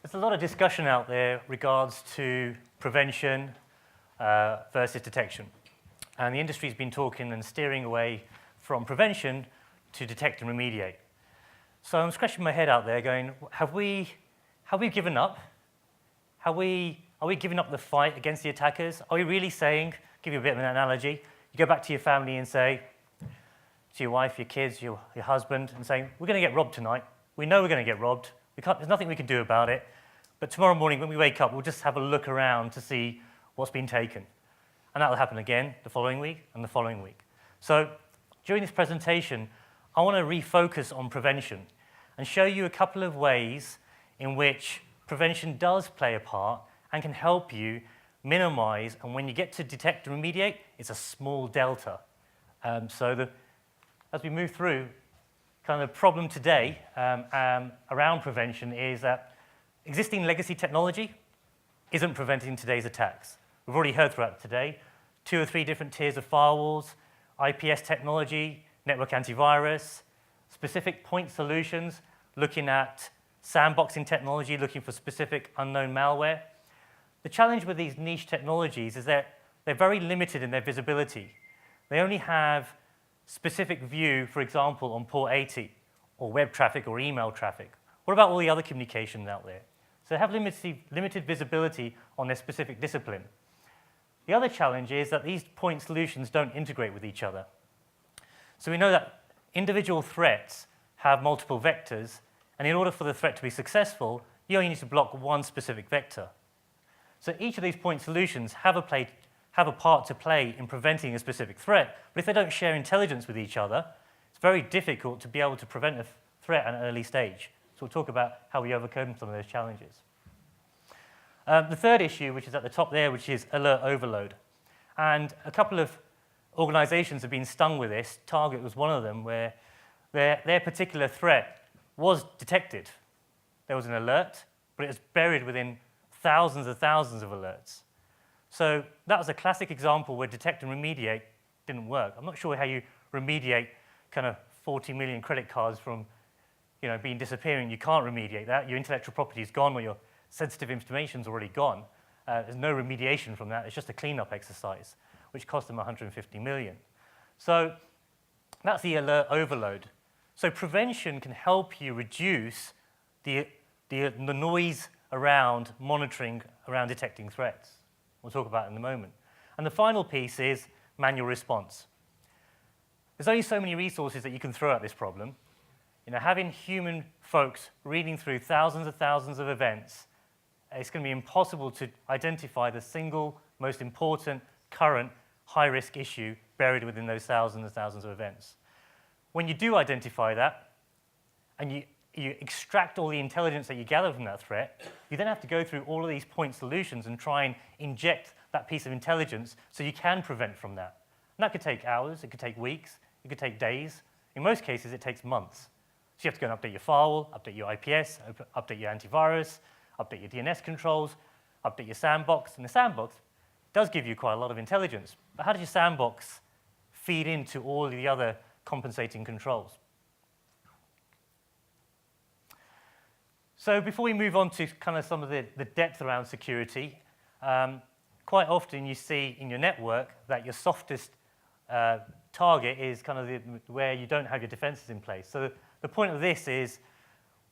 There's a lot of discussion out there regards to prevention versus detection. And the industry's been talking and steering away from prevention to detect and remediate. So I'm scratching my head out there going, have we given up? Are we giving up the fight against the attackers? Are we really saying, give you a bit of an analogy, you go back to your family and say, to your wife, your kids, your husband, and saying, we're going to get robbed tonight. We know we're going to get robbed. There's nothing we can do about it. But tomorrow morning when we wake up, we'll just have a look around to see what's been taken. And that will happen again the following week and the following week. So during this presentation, I want to refocus on prevention and show you a couple of ways in which prevention does play a part and can help you minimize, and when you get to detect and remediate, it's a small delta. As we move through, kind of the problem today around prevention is that existing legacy technology isn't preventing today's attacks. We've already heard throughout today, 2 or 3 different tiers of firewalls, IPS technology, network antivirus, specific point solutions, looking at sandboxing technology, looking for specific unknown malware. The challenge with these niche technologies is that they're very limited in their visibility. They only have specific view, for example, on port 80, or web traffic or email traffic. What about all the other communications out there? So they have limited visibility on their specific discipline. The other challenge is that these point solutions don't integrate with each other. So we know that individual threats have multiple vectors, and in order for the threat to be successful, you only need to block one specific vector. So each of these point solutions have a part to play in preventing a specific threat, but if they don't share intelligence with each other, it's very difficult to be able to prevent a threat at an early stage. So we'll talk about how we overcome some of those challenges. The third issue, which is at the top there, which is alert overload. And a couple of organizations have been stung with this. Target was one of them, where their particular threat was detected. There was an alert, but it was buried within thousands of alerts. So that was a classic example where detect and remediate didn't work. I'm not sure how you remediate kind of 40 million credit cards from being disappearing. You can't remediate that. Your intellectual property is gone, or your sensitive information is already gone. There's no remediation from that. It's just a cleanup exercise, which cost them 150 million. So that's the alert overload. So prevention can help you reduce the noise around monitoring, around detecting threats. We'll talk about it in a moment. And the final piece is manual response. There's only so many resources that you can throw at this problem. Having human folks reading through thousands of events, it's going to be impossible to identify the single most important, current, high-risk issue buried within those thousands of events. When you do identify that, and you extract all the intelligence that you gather from that threat, you then have to go through all of these point solutions and try and inject that piece of intelligence so you can prevent from that. And that could take hours, it could take weeks, it could take days. In most cases, it takes months. So you have to go and update your firewall, update your IPS, update your antivirus, update your DNS controls, update your sandbox. And the sandbox does give you quite a lot of intelligence. But how does your sandbox feed into all the other compensating controls? So before we move on to kind of some of the depth around security, quite often you see in your network that your softest target is kind of where you don't have your defenses in place. So the point of this is,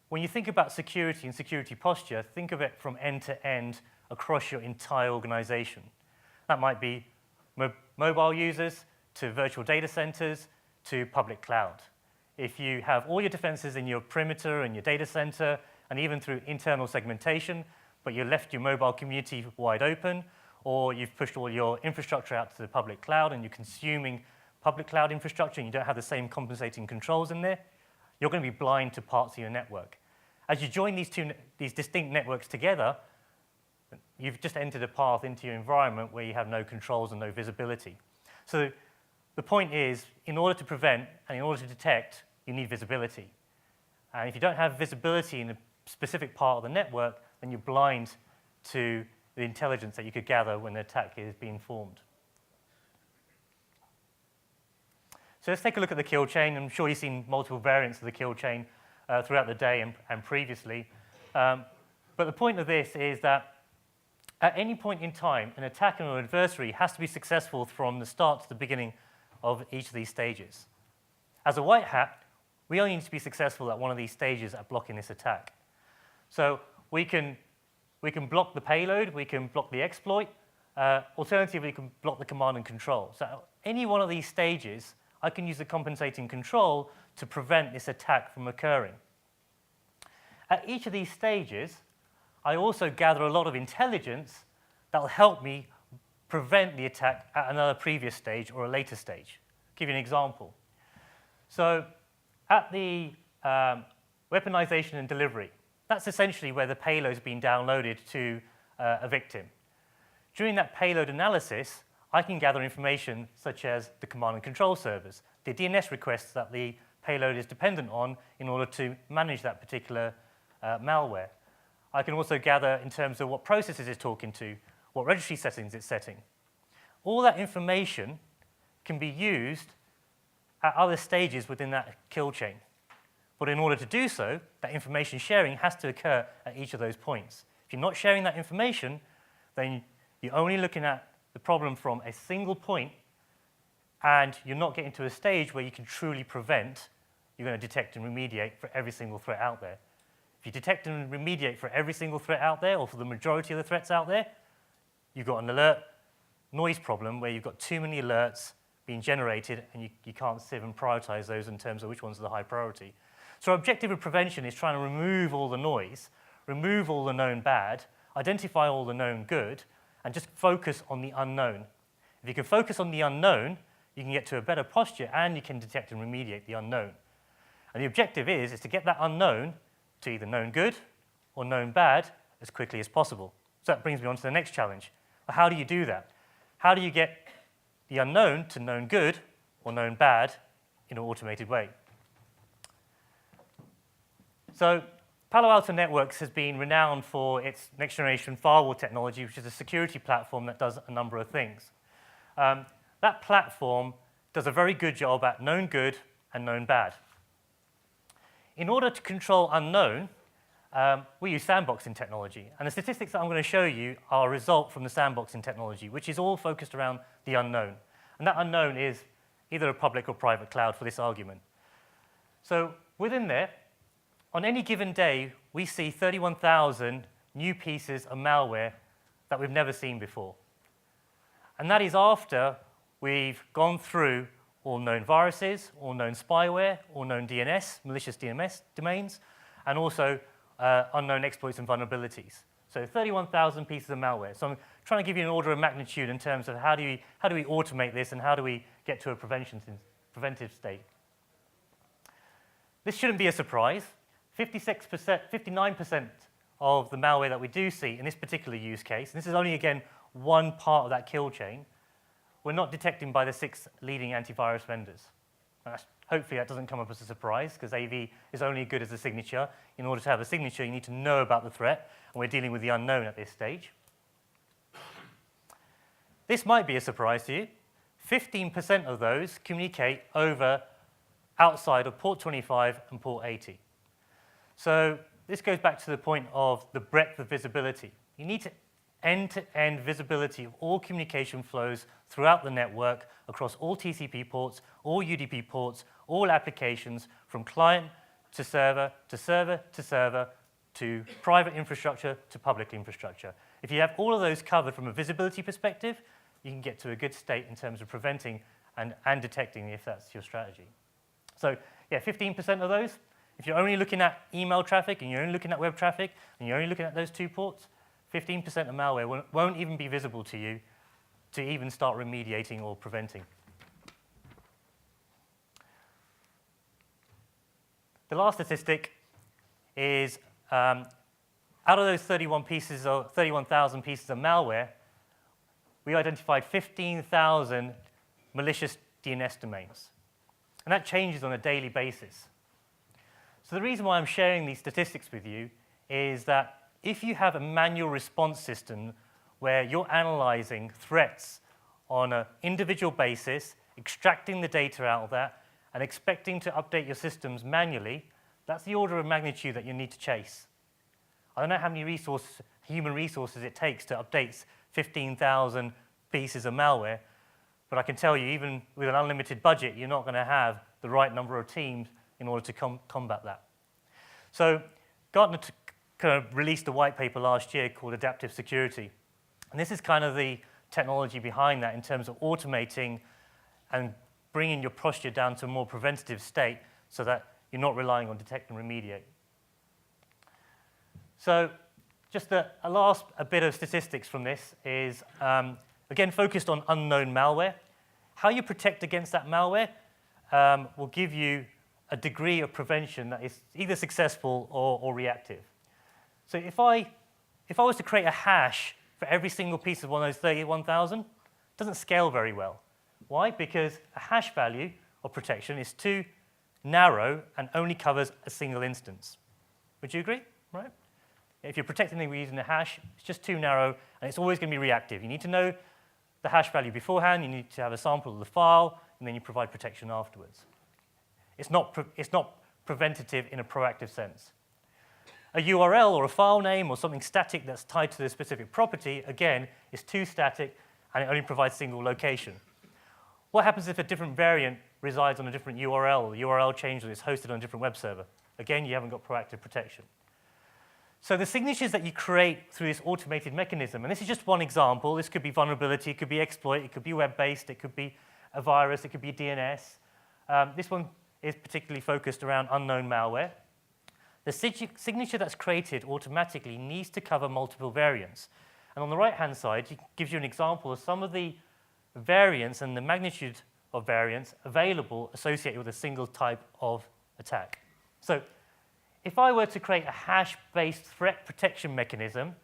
when you think about security and security posture, think of it from end to end across your entire organization. That might be mobile users to virtual data centers to public cloud. If you have all your defenses in your perimeter and your data center, and even through internal segmentation, but you left your mobile community wide open, or you've pushed all your infrastructure out to the public cloud and you're consuming public cloud infrastructure and you don't have the same compensating controls in there, you're going to be blind to parts of your network. As you join these distinct networks together, you've just entered a path into your environment where you have no controls and no visibility. So the point is, in order to prevent and in order to detect, you need visibility. And if you don't have visibility in a specific part of the network, then you're blind to the intelligence that you could gather when the attack is being formed. So let's take a look at the kill chain. I'm sure you've seen multiple variants of the kill chain throughout the day and previously. But the point of this is that at any point in time, an attacker or adversary has to be successful from the start to the beginning of each of these stages. As a white hat, we only need to be successful at one of these stages at blocking this attack. So we can block the payload, we can block the exploit, alternatively, we can block the command and control. So at any one of these stages, I can use the compensating control to prevent this attack from occurring. At each of these stages, I also gather a lot of intelligence that will help me prevent the attack at another previous stage or a later stage. I'll give you an example. So at the weaponization and delivery, that's essentially where the payload is being downloaded to a victim. During that payload analysis, I can gather information such as the command and control servers, the DNS requests that the payload is dependent on in order to manage that particular malware. I can also gather in terms of what processes it's talking to, what registry settings it's setting. All that information can be used at other stages within that kill chain. But in order to do so, that information sharing has to occur at each of those points. If you're not sharing that information, then you're only looking at the problem from a single point, and you're not getting to a stage where you can truly prevent. You're going to detect and remediate for every single threat out there. If you detect and remediate for every single threat out there, or for the majority of the threats out there, you've got an alert noise problem where you've got too many alerts being generated, and you can't sieve and prioritize those in terms of which ones are the high priority. So our objective of prevention is trying to remove all the noise, remove all the known bad, identify all the known good, and just focus on the unknown. If you can focus on the unknown, you can get to a better posture, and you can detect and remediate the unknown. And the objective is to get that unknown to either known good or known bad as quickly as possible. So that brings me on to the next challenge. How do you do that? How do you get the unknown to known good or known bad in an automated way? So Palo Alto Networks has been renowned for its next-generation firewall technology, which is a security platform that does a number of things. That platform does a very good job at known good and known bad. In order to control unknown, we use sandboxing technology. And the statistics that I'm going to show you are a result from the sandboxing technology, which is all focused around the unknown. And that unknown is either a public or private cloud for this argument. So within there, on any given day, we see 31,000 new pieces of malware that we've never seen before. And that is after we've gone through all known viruses, all known spyware, all known DNS, malicious DNS domains, and also unknown exploits and vulnerabilities. So 31,000 pieces of malware. So I'm trying to give you an order of magnitude in terms of how do we automate this and how do we get to a preventive state. This shouldn't be a surprise. 59% of the malware that we do see in this particular use case, and this is only, again, one part of that kill chain, we're not detecting by the 6 leading antivirus vendors. Hopefully that doesn't come up as a surprise, because AV is only as good as a signature. In order to have a signature, you need to know about the threat, and we're dealing with the unknown at this stage. This might be a surprise to you. 15% of those communicate over outside of port 25 and port 80. So this goes back to the point of the breadth of visibility. You need to end-to-end visibility of all communication flows throughout the network across all TCP ports, all UDP ports, all applications, from client to server to server to server to private infrastructure to public infrastructure. If you have all of those covered from a visibility perspective, you can get to a good state in terms of preventing and detecting if that's your strategy. So yeah, 15% of those. If you're only looking at email traffic and you're only looking at web traffic and you're only looking at those 2 ports, 15% of malware won't even be visible to you to even start remediating or preventing. The last statistic is out of those 31,000 pieces of malware, we identified 15,000 malicious DNS domains. And that changes on a daily basis. So the reason why I'm sharing these statistics with you is that if you have a manual response system where you're analyzing threats on an individual basis, extracting the data out of that, and expecting to update your systems manually, that's the order of magnitude that you need to chase. I don't know how many human resources it takes to update 15,000 pieces of malware, but I can tell you, even with an unlimited budget, you're not going to have the right number of teams in order to combat that. So Gartner kind of released a white paper last year called Adaptive Security. And this is kind of the technology behind that in terms of automating and bringing your posture down to a more preventative state so that you're not relying on detect and remediate. So just a bit of statistics from this is, again, focused on unknown malware. How you protect against that malware will give you a degree of prevention that is either successful or reactive. So if I was to create a hash for every single piece of one of those 31,000, it doesn't scale very well. Why? Because a hash value of protection is too narrow and only covers a single instance. Would you agree? Right? If you're protecting things using a hash, it's just too narrow, and it's always going to be reactive. You need to know the hash value beforehand, you need to have a sample of the file, and then you provide protection afterwards. It's not preventative in a proactive sense. A URL or a file name or something static that's tied to the specific property, again, is too static, and it only provides single location. What happens if a different variant resides on a different URL, or the URL changes, it's hosted on a different web server? Again, you haven't got proactive protection. So the signatures that you create through this automated mechanism, and this is just one example, this could be vulnerability, it could be exploit, it could be web-based, it could be a virus, it could be DNS. This one is particularly focused around unknown malware. The signature that's created automatically needs to cover multiple variants. And on the right-hand side, it gives you an example of some of the variants and the magnitude of variants available associated with a single type of attack. So if I were to create a hash-based threat protection mechanism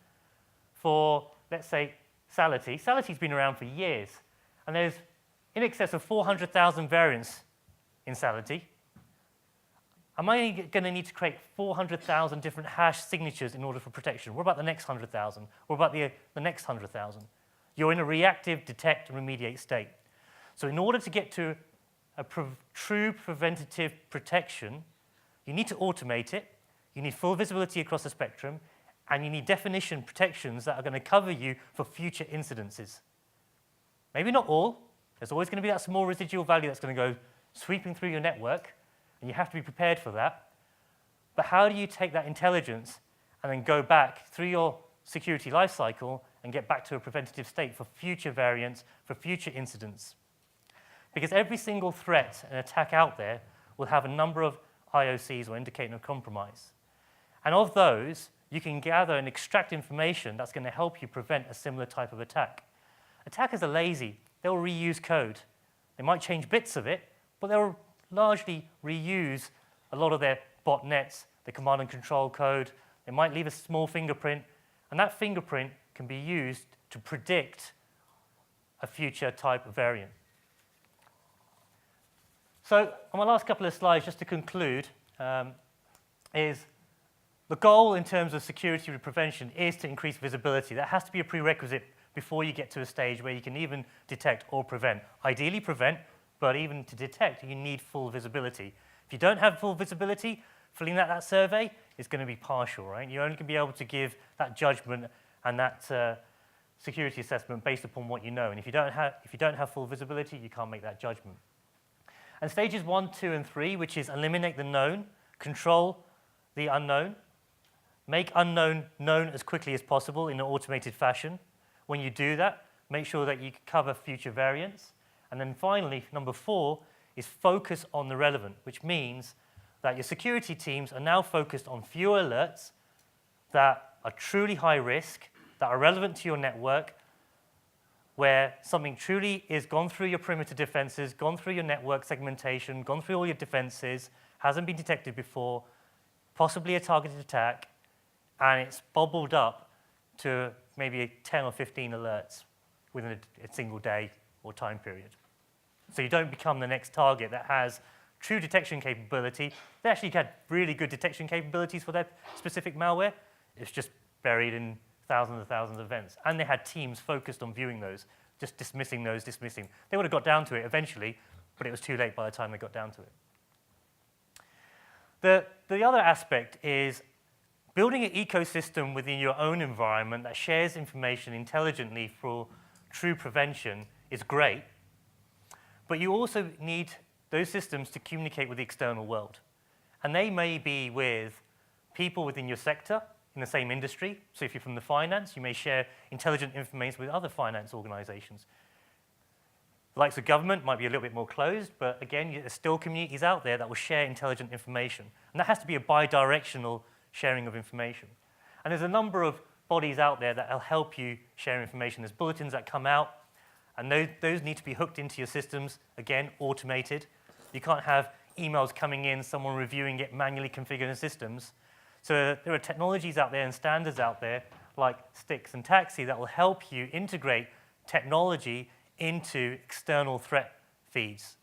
for, let's say, Sality. Sality's been around for years, and there's in excess of 400,000 variants in Sality. Am I going to need to create 400,000 different hash signatures in order for protection? What about the next 100,000? What about the next 100,000? You're in a reactive detect and remediate state. So in order to get to a true preventative protection, you need to automate it, you need full visibility across the spectrum, and you need definition protections that are going to cover you for future incidences. Maybe not all. There's always going to be that small residual value that's going to go sweeping through your network, and you have to be prepared for that. But how do you take that intelligence and then go back through your security lifecycle and get back to a preventative state for future variants, for future incidents? Because every single threat and attack out there will have a number of IOCs or indicator of compromise. And of those, you can gather and extract information that's going to help you prevent a similar type of attack. Attackers are lazy. They'll reuse code. They might change bits of it, but they'll largely reuse a lot of their botnets, their command and control code. They might leave a small fingerprint, and that fingerprint can be used to predict a future type of variant. So on my last couple of slides, just to conclude, is the goal in terms of security prevention is to increase visibility. That has to be a prerequisite before you get to a stage where you can even detect or prevent. Ideally prevent, but even to detect, you need full visibility. If you don't have full visibility, filling out that survey is going to be partial, right? You're only going to be able to give that judgment and that security assessment based upon what you know. And if you don't have full visibility, you can't make that judgment. And stages 1, 2, and 3, which is eliminate the known, control the unknown, make unknown known as quickly as possible in an automated fashion. When you do that, make sure that you cover future variants. And then finally, number 4 is focus on the relevant, which means that your security teams are now focused on fewer alerts that are truly high risk, that are relevant to your network, where something truly is gone through your perimeter defenses, gone through your network segmentation, gone through all your defenses, hasn't been detected before, possibly a targeted attack, and it's bubbled up to maybe 10 or 15 alerts within a single day or time period. So you don't become the next target that has true detection capability. They actually had really good detection capabilities for their specific malware. It's just buried in thousands and thousands of events. And they had teams focused on viewing those, just dismissing those, dismissing. They would have got down to it eventually, but it was too late by the time they got down to it. The other aspect is Building an ecosystem within your own environment that shares information intelligently for true prevention is great, but you also need those systems to communicate with the external world. And they may be with people within your sector in the same industry. So if you're from the finance, you may share intelligent information with other finance organizations. The likes of government might be a little bit more closed, but again, there's still communities out there that will share intelligent information. And that has to be a bi-directional sharing of information. And there's a number of bodies out there that will help you share information. There's bulletins that come out, and those need to be hooked into your systems, again, automated. You can't have emails coming in, someone reviewing it, manually configuring systems. So there are technologies out there and standards out there, like STIX and TAXI, that will help you integrate technology into external threat feeds.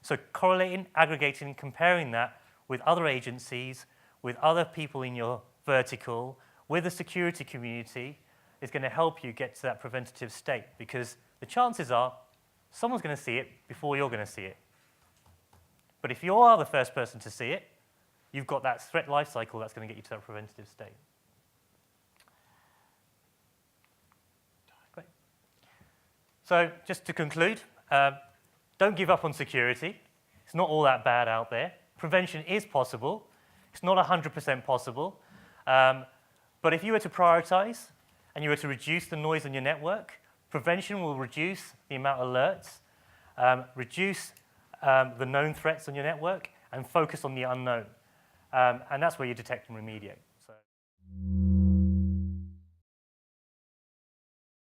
So correlating, aggregating, comparing that with other agencies, with other people in your vertical, with the security community, is going to help you get to that preventative state, because the chances are someone's going to see it before you're going to see it. But if you are the first person to see it, you've got that threat lifecycle that's going to get you to that preventative state. Great. So just to conclude, don't give up on security. It's not all that bad out there. Prevention is possible. It's not 100% possible. But if you were to prioritize and you were to reduce the noise on your network, prevention will reduce the amount of alerts, reduce the known threats on your network, and focus on the unknown. And that's where you detect and remediate. So.